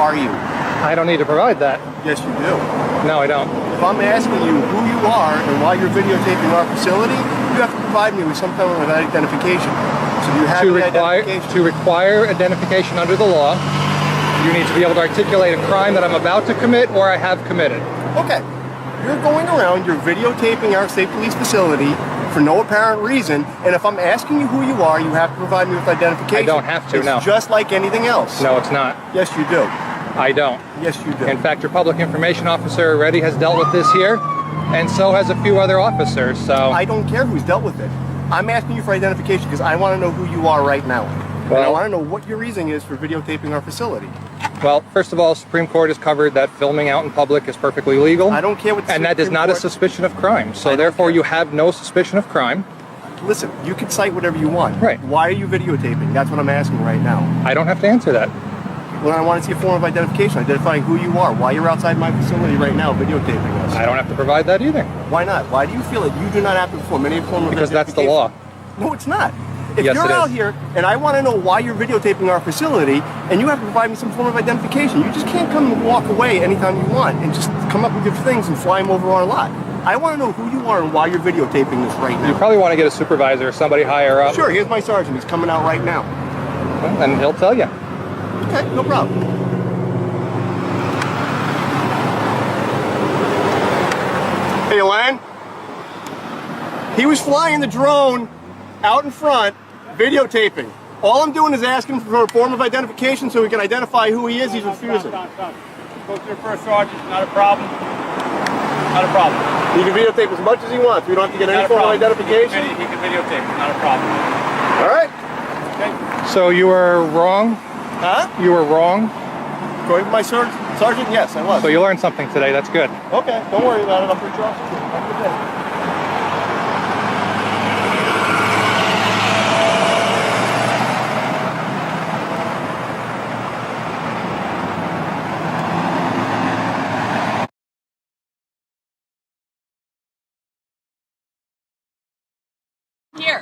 are you? I don't need to provide that. Yes, you do. No, I don't. If I'm asking you who you are and why you're videotaping our facility, you have to provide me with some kind of identification. So do you have any identification? To require identification under the law, you need to be able to articulate a crime that I'm about to commit or I have committed. Okay. You're going around, you're videotaping our state police facility for no apparent reason, and if I'm asking you who you are, you have to provide me with identification. I don't have to, no. It's just like anything else. No, it's not. Yes, you do. I don't. Yes, you do. In fact, your public information officer already has dealt with this here, and so has a few other officers, so... I don't care who's dealt with it. I'm asking you for identification because I want to know who you are right now. And I want to know what your reason is for videotaping our facility. Well, first of all, Supreme Court has covered that filming out in public is perfectly legal. I don't care what the And that is not a suspicion of crime. So therefore, you have no suspicion of crime. Listen, you can cite whatever you want. Right. Why are you videotaping? That's what I'm asking right now. I don't have to answer that. Well, I want to see a form of identification, identifying who you are, why you're outside my facility right now videotaping us. I don't have to provide that either. Why not? Why do you feel that you do not have to perform any form of Because that's the identification? law. No, it's not. If Yes, you're it out is. here and I want to know why you're videotaping our facility and you have to provide me some form of identification, you just can't come and walk away anytime you want and just come up with your things and fly them over our lot. I want to know who you are and why you're videotaping this right now. You probably want to get a supervisor or somebody higher up. Sure, here's my sergeant. He's coming out right now. And he'll tell you. Okay, no problem. Hey, Len. He was flying the drone out in front, videotaping. All I'm doing is asking for a form of identification so we can identify who he is. He's refusing. Go to your first sergeant. Not a problem. Not a problem. He can videotape as much as he wants. We don't have to get any form of identification. He can videotape. Not a problem. All right. Okay. So you were wrong? Huh? You were wrong? Going with my sergeant? Yes, I was. So you learned something today. That's good. Okay, don't worry about it. I'll put you off. Have a good day. Here.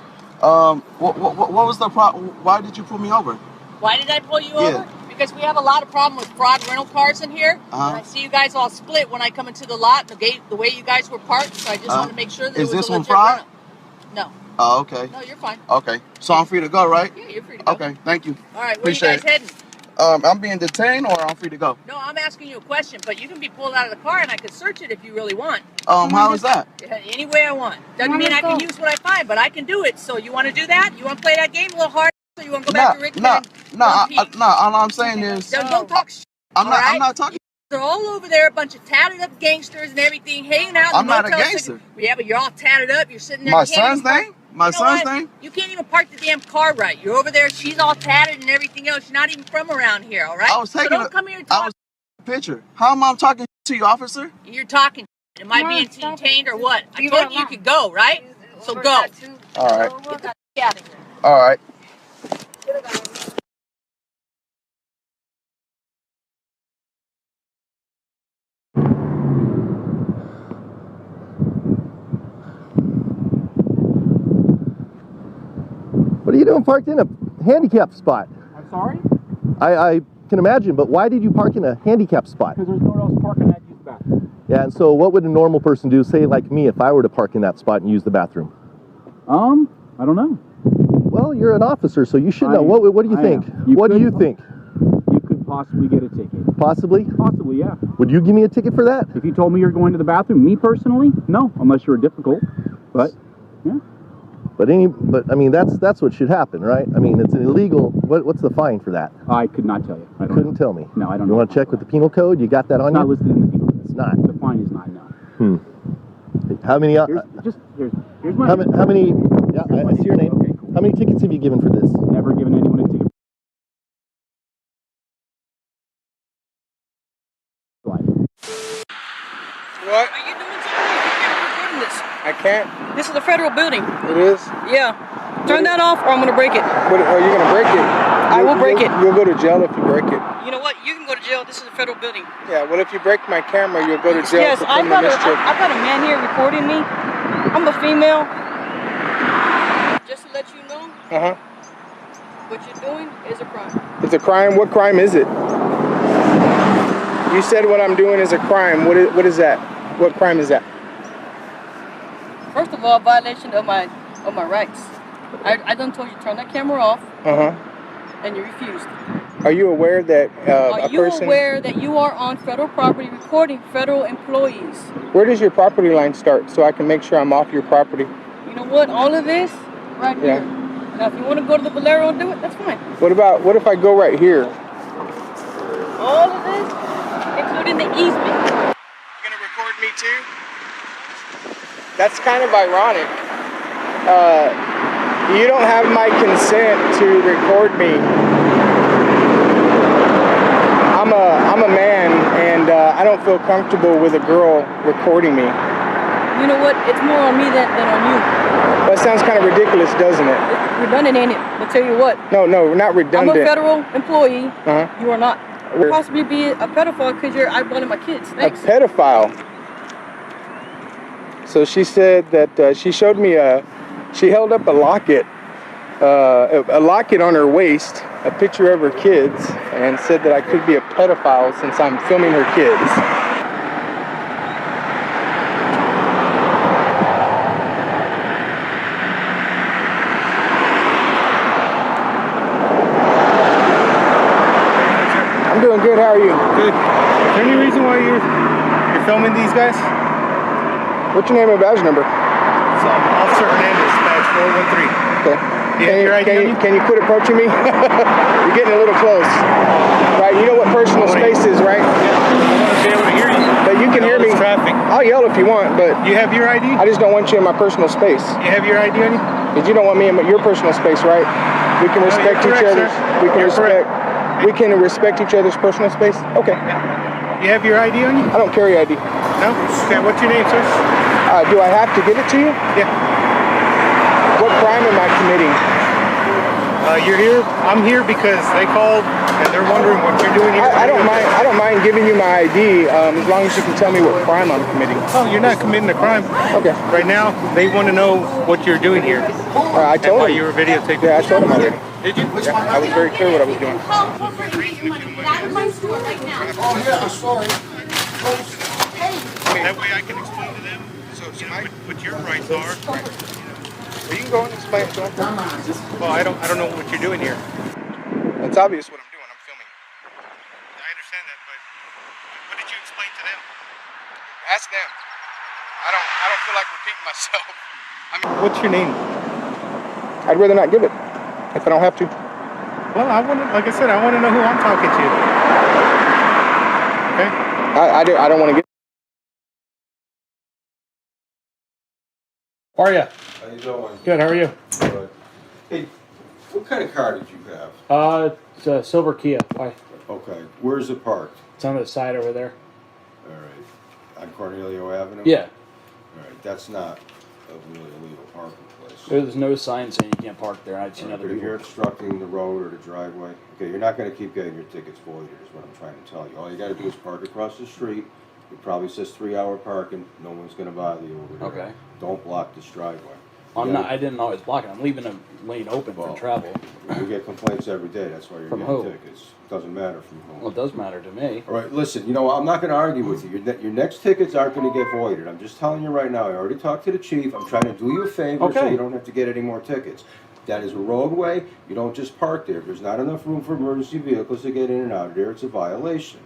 What was the problem? Why did you pull me over? Why did I pull you over? Because we have a lot of problem with fraud rental cars in here. And I see you guys all split when I come into the lot, the way you guys were parked. So I just want to make sure that Is it was this a one legit fraud? rental. No. Oh, okay. No, you're fine. Okay. So I'm free to go, right? Yeah, you're free to go. Okay. Thank you. All right, where Appreciate are you guys heading? I'm being detained, or I'm free to go. No, I'm asking you a question, but you can be pulled out of the car and I can search it if you really want. How is that? Any way I want. Doesn't mean I can use what I find, but I can do it. So you want to do that? You want to play that game a little hard? So you want to go back to Richmond? All I'm saying is, Don't talk shit. I'm not talking. They're all over there, a bunch of tatted up gangsters and everything, hanging out. I'm not a gangster. Yeah, but you're all tatted up. You're sitting there. My son's name? My son's name? You can't even park the damn car right. You're over there. She's all tatted and everything else. You're not even from around here, all right? I was taking so don't come here and talk. a picture. How am I talking to you, officer? You're talking. Am I being detained or what? I told you could go, right? So go. All right. Get the out of here. All right. What are you doing parked in a handicapped spot? I'm sorry? I can imagine, but why did you park in a handicapped spot? Because there's nowhere else parking at use the bathroom. Yeah, and so what would a normal person do, say like me, if I were to park in that spot and use the bathroom? I don't know. Well, you're an officer, so you should know. What do you think? What do you think? You could possibly get a ticket. Possibly? Possibly, yeah. Would you give me a ticket for that? If you told me you're going to the bathroom, me personally, no, unless you're difficult. But, yeah. But I mean, that's what should happen, right? I mean, it's illegal. What's the fine for that? I could not tell you. I don't Couldn't know. tell me. No, I don't You know. want to check with the penal code? You got that on It's not you? listed in the people. It's not. The fine is not, no. How many? Here's my How many? Yeah, I see your name. Okay, cool. How many tickets have you given for this? Never given anyone a ticket. What? Are you doing something? You're recording this. I can't. This is a federal building. It is? Yeah. Turn that off or I'm going to break it. What, are you going to break it? I will break it. You'll go to jail if you break it. You know what? You can go to jail. This is a federal building. Yeah, well, if you break my camera, you'll go to jail Yes, for I've criminal got mischief. a man here recording me. I'm a female. Just to let you know, what you're doing is a crime. It's a crime? What crime is it? You said what I'm doing is a crime. What is that? What crime is that? First of all, violation of my rights. I done told you turn that camera off. And you refused. Are you aware that Are you aware that you are on federal property recording federal employees? Where does your property line start so I can make sure I'm off your property? You know what? All of this right here. Now, if you want to go to the Bolero and do it, that's fine. What if I go right here? All of this, including the easement. You're gonna record me too? That's kind of ironic. You don't have my consent to record me. I'm a man, and I don't feel comfortable with a girl recording me. You know what? It's more on me than on you. That sounds kind of ridiculous, doesn't it? It's redundant, ain't it? But tell you what. No, not redundant. I'm a federal employee. You are not. You possibly be a pedophile because you're one of my kids. Thanks. A pedophile. So she said that she showed me she held up a locket on her waist, a picture of her kids, and said that I could be a pedophile since I'm filming her kids. I'm doing good. How are you? Good. Is there any reason why you're filming these guys? What's your name and badge number? Officer Hernandez, badge 413. Okay. Can you quit approaching me? You're getting a little close. Right, you know what personal space is, right? Yeah. I want to be able to hear you. But you can hear me. Traffic. I'll yell if you want, but... You have your ID? I just don't want you in my personal space. You have your ID on you? Because you don't want me in your personal space, right? We can respect each other's... We can respect each other's personal space? Okay. Yeah. You have your ID on you? I don't carry ID. No? Okay, what's your name, sir? Do I have to give it to you? Yeah. What crime am I committing? You're here. I'm here because they called and they're wondering what you're doing here. I don't mind giving you my ID as long as you can tell me what crime I'm committing. Oh, you're not committing a crime. Okay. Right now, they want to know what you're doing here. I told them. You were videotaping. Yeah, I told them already. Did you? Yeah, I was very clear what I was doing. That way I can explain to them what your rights are. You can go and explain to them. Well, I don't know what you're doing here. It's obvious what I'm doing. I'm filming. I understand that, but what did you explain to them? Ask them. I don't feel like repeating myself. What's your name? I'd rather not give it if I don't have to. Well, like I said, I want to know who I'm talking to. Okay? I don't want to get. How are you? How you doing? Good. How are you? Good. Hey, what kind of car did you have? It's a silver Kia. Why? Okay. Where's it parked? It's on the side over there. All right. On Cornelio Avenue? Yeah. All right. That's not a really illegal parking place. There's no sign saying you can't park there. I've seen other But if people. you're obstructing the road or the driveway, okay, you're not going to keep getting your tickets voided is what I'm trying to tell you. All you got to do is park across the street. It probably says 3-hour parking. No one's going to bother you over there. Okay. Don't block this driveway. I didn't know I was blocking. I'm leaving the lane open for travel. You get complaints every day. That's why you're From getting who? tickets. It doesn't matter from whom. Well, it does matter to me. All right, listen, you know, I'm not going to argue with you. Your next tickets aren't going to get voided. I'm just telling you right now. I already talked to the chief. I'm trying to do you a favor so Okay. you don't have to get any more tickets. That is a roadway. You don't just park there. If there's not enough room for emergency vehicles to get in and out of there, it's a violation.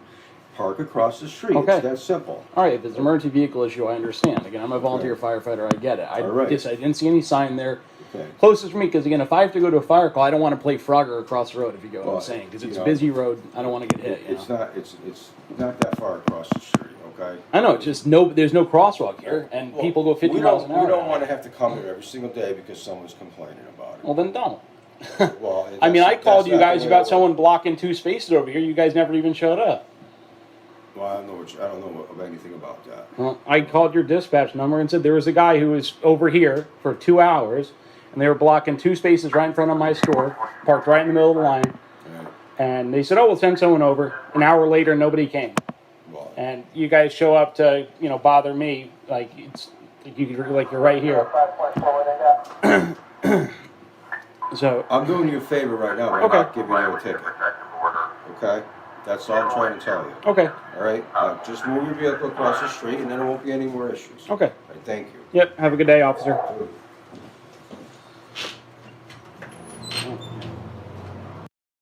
Park across the street. Okay. It's that simple. All right, if it's an emergency vehicle issue, I understand. Again, I'm a volunteer firefighter. I get it. I didn't see any sign there. Okay. Closest for me, because again, if I have to go to a fire call, I don't want to play Frogger across the road. If you get what I'm Well, saying, because it's you a know, busy road. I don't want to get hit. It's not that far across the street, okay? I know. It's just there's no crosswalk here, and Well, people go 50 miles an hour. We don't want to have to come here every single day because someone's complaining about it. Well, then don't. Well, I mean, I that's called you not the guys way about it someone blocking 2 spaces over here. You guys never even showed up. Well, I don't know anything about that. Well, I called your dispatch number and said there was a guy who was over here for 2 hours, and they were blocking 2 spaces right in front of my store, parked right in the middle of the line. And they said, "Oh, we'll send someone over." An hour later, nobody came. Well, And you guys show up to, bother me like you're right here. So I'm doing you a favor right now. But Okay. I'm not giving you a ticket. Okay, That's all I'm trying to tell you. Okay. All right? Just move your vehicle across the street and then there won't be any more issues. Okay. All right, thank you. Yep. Have a good day, officer.